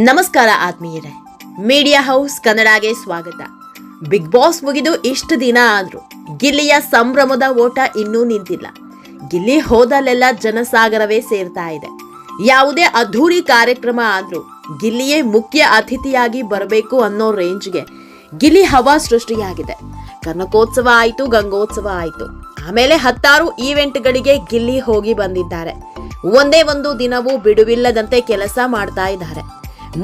ನಮಸ್ಕಾರ ಆತ್ಮೀಯರೇ, media house ಕನ್ನಡಗೆ ಸ್ವಾಗತ. ಬಿಗ್ ಬಾಸ್ ಮುಗಿದು ಇಷ್ಟು ದಿನ ಆದ್ರೂ ಗಿಲ್ಲಿಯ ಸಂಭ್ರಮದ ಓಟ ಇನ್ನೂ ನಿಂತಿಲ್ಲ. ಗಿಲ್ಲಿ ಹೋದಲ್ಲೆಲ್ಲ ಜನಸಾಗರವೇ ಸೇರ್ತಾ ಇದೆ. ಯಾವುದೇ ಅದ್ಧೂರಿ ಕಾರ್ಯಕ್ರಮ ಆದ್ರೂ ಗಿಲ್ಲಿಯೇ ಮುಖ್ಯ ಅತಿಥಿಯಾಗಿ ಬರಬೇಕು ಅನ್ನೋ ರೇಂಜ್ಗೆ ಗಿಲ್ಲಿ ಹವಾ ಸೃಷ್ಟಿಯಾಗಿದೆ. ಕನಕೋತ್ಸವ ಆಯ್ತು, ಗಂಗೋತ್ಸವ ಆಯ್ತು, ಆಮೇಲೆ 10 ಈವೆಂಟ್ಗಳಿಗೆ ಗಿಲ್ಲಿ ಹೋಗಿ ಬಂದಿದ್ದಾರೆ. ಒಂದೇ ಒಂದು ದಿನವೂ ಬಿಡುವಿಲ್ಲದಂತೆ ಕೆಲಸ ಮಾಡ್ತಾ ಇದ್ದಾರೆ.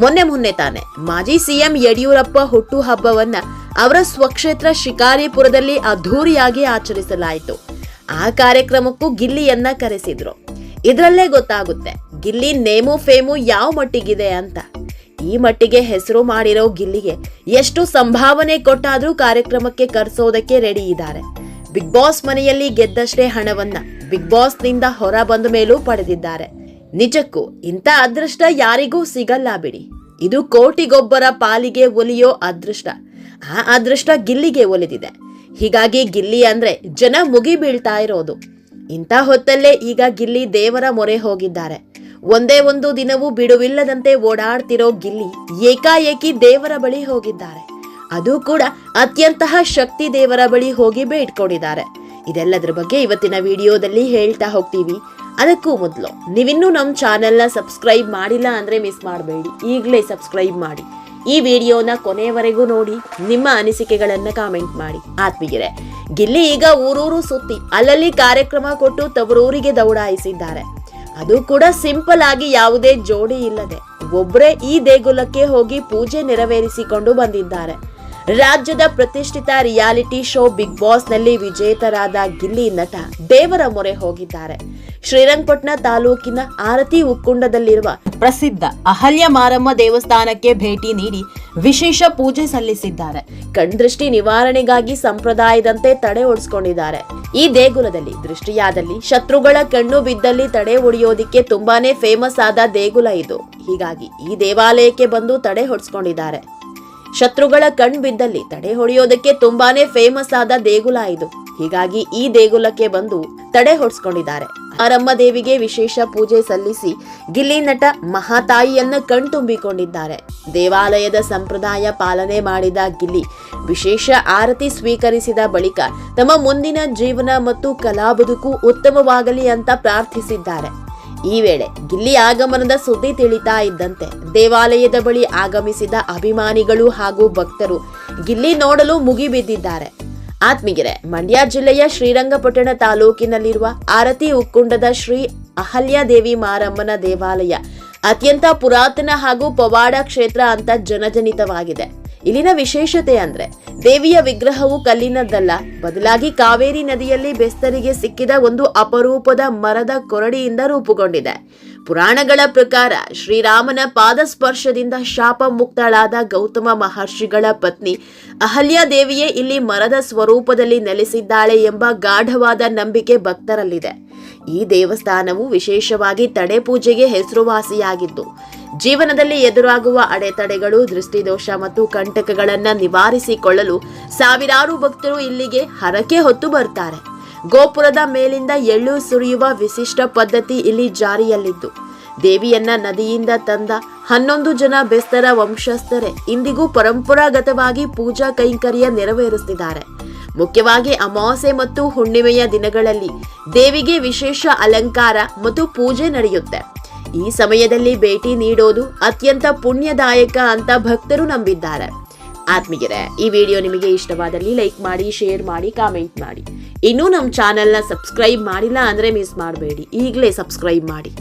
ಮೊನ್ನೆ ತಾನೆ ಮಾಜಿ ಸಿಎಂ ಯಡಿಯೂರಪ್ಪ ಹುಟ್ಟು ಹಬ್ಬವನ್ನ ಅವರ ಸ್ವಕ್ಷೇತ್ರ ಶಿಕಾರಿಪುರದಲ್ಲಿ ಅದ್ಧೂರಿಯಾಗಿ ಆಚರಿಸಲಾಯಿತು. ಆ ಕಾರ್ಯಕ್ರಮಕ್ಕೂ ಗಿಲ್ಲಿಯನ್ನ ಕರೆಸಿದ್ರು. ಇದರಲ್ಲೇ ಗೊತ್ತಾಗುತ್ತೆ ಗಿಲ್ಲಿ ನೇಮು ಫೇಮು ಯಾವ ಮಟ್ಟಿಗಿದೆ ಅಂತ. ಈ ಮಟ್ಟಿಗೆ ಹೆಸರು ಮಾಡಿರೋ ಗಿಲ್ಲಿಗೆ ಎಷ್ಟು ಸಂಭಾವನೆ ಕೊಟ್ಟಾದ್ರೂ ಕಾರ್ಯಕ್ರಮಕ್ಕೆ ಕರೆಸೋದಕ್ಕೆ ರೆಡಿ ಇದ್ದಾರೆ. ಬಿಗ್ ಬಾಸ್ ಮನೆಯಲ್ಲಿ ಗೆದ್ದಷ್ಟೇ ಹಣವನ್ನ ಬಿಗ್ ಬಾಸ್ ನಿಂದ ಹೊರ ಬಂದ ಮೇಲೂ ಪಡೆದಿದ್ದಾರೆ. ನಿಜಕ್ಕೂ ಇಂಥ ಅದೃಷ್ಟ ಯಾರಿಗೂ ಸಿಗಲ್ಲ ಬಿಡಿ. ಇದು ಕೋಟಿಗೊಬ್ಬರ ಪಾಲಿಗೆ ಒಲಿಯೋ ಅದೃಷ್ಟ. ಆ ಅದೃಷ್ಟ ಗಿಲ್ಲಿಗೆ ಒಲಿದಿದೆ. ಹೀಗಾಗಿ ಗಿಲ್ಲಿ ಅಂದ್ರೆ ಜನ ಮುಗಿ ಬೀಳ್ತಾ ಇರೋದು. ಇಂಥ ಹೊತ್ತಲ್ಲೇ ಈಗ ಗಿಲ್ಲಿ ದೇವರ ಮೊರೆ ಹೋಗಿದ್ದಾರೆ. ಒಂದೇ ಒಂದು ದಿನವೂ ಬಿಡುವಿಲ್ಲದಂತೆ ಓಡಾಡ್ತಿರೋ ಗಿಲ್ಲಿ ಏಕಾಏಕಿ ದೇವರ ಬಳಿ ಹೋಗಿದ್ದಾರೆ. ಅದು ಕೂಡ ಅತ್ಯಂತಹ ಶಕ್ತಿ ದೇವರ ಬಳಿ ಹೋಗಿ ಬೇಡ್ಕೊಂಡಿದ್ದಾರೆ. ಇದೆಲ್ಲದರ ಬಗ್ಗೆ ಇವತ್ತಿನ ವಿಡಿಯೋದಲ್ಲಿ ಹೇಳ್ತಾ ಹೋಗ್ತೀವಿ. ಅದಕ್ಕೂ ಮೊದಲು ನೀವಿನ್ನೂ ನಮ್ಮ ಚಾನೆಲ್ನ ಸಬ್ಸ್ಕ್ರೈಬ್ ಮಾಡಿಲ್ಲ ಅಂದ್ರೆ ಮಿಸ್ ಮಾಡಬೇಡಿ, ಈಗಲೇ ಸಬ್ಸ್ಕ್ರೈಬ್ ಮಾಡಿ. ಈ ವಿಡಿಯೋನ ಕೊನೆಯವರೆಗೂ ನೋಡಿ, ನಿಮ್ಮ ಅನಿಸಿಕೆಗಳನ್ನ ಕಾಮೆಂಟ್ ಮಾಡಿ. ಆತ್ಮೀಯರೇ, ಗಿಲ್ಲಿ ಈಗ ಊರೂರು ಸುತ್ತಿ ಅಲ್ಲಲ್ಲಿ ಕಾರ್ಯಕ್ರಮ ಕೊಟ್ಟು ತವರೂರಿಗೆ ದೌಡಾಯಿಸಿದ್ದಾರೆ. ಅದು ಕೂಡ ಸಿಂಪಲ್ ಆಗಿ, ಯಾವುದೇ ಜೋಡಿ ಇಲ್ಲದೆ ಒಬ್ಬರೇ ಈ ದೇಗುಲಕ್ಕೆ ಹೋಗಿ ಪೂಜೆ ನೆರವೇರಿಸಿಕೊಂಡು ಬಂದಿದ್ದಾರೆ. ರಾಜ್ಯದ ಪ್ರತಿಷ್ಠಿತ ರಿಯಾಲಿಟಿ ಶೋ ಬಿಗ್ ಬಾಸ್ ನಲ್ಲಿ ವಿಜೇತರಾದ ಗಿಲ್ಲಿ ನಟ ದೇವರ ಮೊರೆ ಹೋಗಿದ್ದಾರೆ. ಶ್ರೀರಂಗಪಟ್ಟಣ ತಾಲೂಕಿನ ಆರತಿ ಉಕ್ಕುಂಡದಲ್ಲಿರುವ ಪ್ರಸಿದ್ಧ ಅಹಲ್ಯ ಮಾರಮ್ಮ ದೇವಸ್ಥಾನಕ್ಕೆ ಭೇಟಿ ನೀಡಿ ವಿಶೇಷ ಪೂಜೆ ಸಲ್ಲಿಸಿದ್ದಾರೆ. ಕಣ್ದೃಷ್ಟಿ ನಿವಾರಣೆಗಾಗಿ ಸಂಪ್ರದಾಯದಂತೆ ತಡೆ ಒಡಿಸಿಕೊಂಡಿದ್ದಾರೆ. ಈ ದೇಗುಲದಲ್ಲಿ ದೃಷ್ಟಿಯಾದಲ್ಲಿ ಶತ್ರುಗಳ ಕಣ್ಣು ಬಿದ್ದಲ್ಲಿ ತಡೆ ಹೊಡೆಯೋದಿಕ್ಕೆ ತುಂಬಾನೇ ಫೇಮಸ್ ಆದ ದೇಗುಲ ಇದು. ಹೀಗಾಗಿ ಈ ದೇವಾಲಯಕ್ಕೆ ಬಂದು ತಡೆ ಹೊಡಿಸ್ಕೊಂಡಿದ್ದಾರೆ. ಶತ್ರುಗಳ ಕಣ್ ಬಿದ್ದಲ್ಲಿ ತಡೆ ಹೊಡೆಯೋದಕ್ಕೆ ತುಂಬಾನೇ ಫೇಮಸ್ ಆದ ದೇಗುಲ ಇದು. ಹೀಗಾಗಿ ಈ ದೇಗುಲಕ್ಕೆ ಬಂದು ತಡೆ ಹೊಡ್ಸ್ಕೊಂಡಿದ್ದಾರೆ. ಮಾರಮ್ಮ ದೇವಿಗೆ ವಿಶೇಷ ಪೂಜೆ ಸಲ್ಲಿಸಿ ಗಿಲ್ಲಿ ನಟ ಮಹಾತಾಯಿಯನ್ನ ಕಣ್ತುಂಬಿಕೊಂಡಿದ್ದಾರೆ. ದೇವಾಲಯದ ಸಂಪ್ರದಾಯ ಪಾಲನೆ ಮಾಡಿದ ಗಿಲ್ಲಿ ವಿಶೇಷ ಆರತಿ ಸ್ವೀಕರಿಸಿದ ಬಳಿಕ ತಮ್ಮ ಮುಂದಿನ ಜೀವನ ಮತ್ತು ಕಲಾ ಬದುಕು ಉತ್ತಮವಾಗಲಿ ಅಂತ ಪ್ರಾರ್ಥಿಸಿದ್ದಾರೆ. ಈ ವೇಳೆ ಗಿಲ್ಲಿ ಆಗಮನದ ಸುದ್ದಿ ತಿಳಿತಾ ಇದ್ದಂತೆ ದೇವಾಲಯದ ಬಳಿ ಆಗಮಿಸಿದ ಅಭಿಮಾನಿಗಳು ಹಾಗೂ ಭಕ್ತರು ಗಿಲ್ಲಿ ನೋಡಲು ಮುಗಿಬಿದ್ದಿದ್ದಾರೆ. ಆತ್ಮೀಯರೇ, ಮಂಡ್ಯ ಜಿಲ್ಲೆಯ ಶ್ರೀರಂಗಪಟ್ಟಣ ತಾಲೂಕಿನಲ್ಲಿರುವ ಆರತಿ ಉಕ್ಕುಂಡದ ಶ್ರೀ ಅಹಲ್ಯಾದೇವಿ ಮಾರಮ್ಮನ ದೇವಾಲಯ ಅತ್ಯಂತ ಪುರಾತನ ಹಾಗೂ ಪವಾಡ ಕ್ಷೇತ್ರ ಅಂತ ಜನಜನಿತವಾಗಿದೆ. ಇಲ್ಲಿನ ವಿಶೇಷತೆ ಅಂದ್ರೆ ದೇವಿಯ ವಿಗ್ರಹವು ಕಲ್ಲಿನದ್ದಲ್ಲ, ಬದಲಾಗಿ ಕಾವೇರಿ ನದಿಯಲ್ಲಿ ಬೆಸ್ತರಿಗೆ ಸಿಕ್ಕಿದ ಒಂದು ಅಪರೂಪದ ಮರದ ಕೊರಡಿಯಿಂದ ರೂಪುಗೊಂಡಿದೆ. ಪುರಾಣಗಳ ಪ್ರಕಾರ ಶ್ರೀರಾಮನ ಪಾದಸ್ಪರ್ಶದಿಂದ ಶಾಪ ಮುಕ್ತಳಾದ ಗೌತಮ ಮಹರ್ಷಿಗಳ ಪತ್ನಿ ಅಹಲ್ಯಾದೇವಿಯೇ ಇಲ್ಲಿ ಮರದ ಸ್ವರೂಪದಲ್ಲಿ ನೆಲೆಸಿದ್ದಾಳೆ ಎಂಬ ಗಾಢವಾದ ನಂಬಿಕೆ ಭಕ್ತರಲ್ಲಿದೆ. ಈ ದೇವಸ್ಥಾನವು ವಿಶೇಷವಾಗಿ ತಡೆ ಪೂಜೆಗೆ ಹೆಸರುವಾಸಿಯಾಗಿದ್ದು, ಜೀವನದಲ್ಲಿ ಎದುರಾಗುವ ಅಡೆತಡೆಗಳು, ದೃಷ್ಟಿದೋಷ ಮತ್ತು ಕಂಟಕಗಳನ್ನ ನಿವಾರಿಸಿಕೊಳ್ಳಲು ಸಾವಿರಾರು ಭಕ್ತರು ಇಲ್ಲಿಗೆ ಹರಕೆ ಹೊತ್ತು ಬರ್ತಾರೆ. ಗೋಪುರದ ಮೇಲಿಂದ ಎಳ್ಳು ಸುರಿಯುವ ವಿಶಿಷ್ಟ ಪದ್ಧತಿ ಇಲ್ಲಿ ಜಾರಿಯಲ್ಲಿದ್ದು, ದೇವಿಯನ್ನ ನದಿಯಿಂದ ತಂದ 11 ಜನ ಬೆಸ್ತರ ವಂಶಸ್ಥರೇ ಇಂದಿಗೂ ಪರಂಪರಾಗತವಾಗಿ ಪೂಜಾ ಕೈಂಕರ್ಯ ನೆರವೇರಿಸುತ್ತಿದ್ದಾರೆ. ಮುಖ್ಯವಾಗಿ ಅಮಾವಾಸ್ಯೆ ಮತ್ತು ಹುಣ್ಣಿಮೆಯ ದಿನಗಳಲ್ಲಿ ದೇವಿಗೆ ವಿಶೇಷ ಅಲಂಕಾರ ಮತ್ತು ಪೂಜೆ ನಡೆಯುತ್ತೆ. ಈ ಸಮಯದಲ್ಲಿ ಭೇಟಿ ನೀಡೋದು ಅತ್ಯಂತ ಪುಣ್ಯದಾಯಕ ಅಂತ ಭಕ್ತರು ನಂಬಿದ್ದಾರೆ. ಆತ್ಮೀಯರೇ, ಈ ವಿಡಿಯೋ ನಿಮಗೆ ಇಷ್ಟವಾದಲ್ಲಿ ಲೈಕ್ ಮಾಡಿ, ಶೇರ್ ಮಾಡಿ, ಕಾಮೆಂಟ್ ಮಾಡಿ. ಇನ್ನೂ ನಮ್ಮ ಚಾನೆಲ್ನ ಸಬ್ಸ್ಕ್ರೈಬ್ ಮಾಡಿಲ್ಲ ಅಂದ್ರೆ ಮಿಸ್ ಮಾಡಬೇಡಿ, ಈಗಲೇ ಸಬ್ಸ್ಕ್ರೈಬ್ ಮಾಡಿ.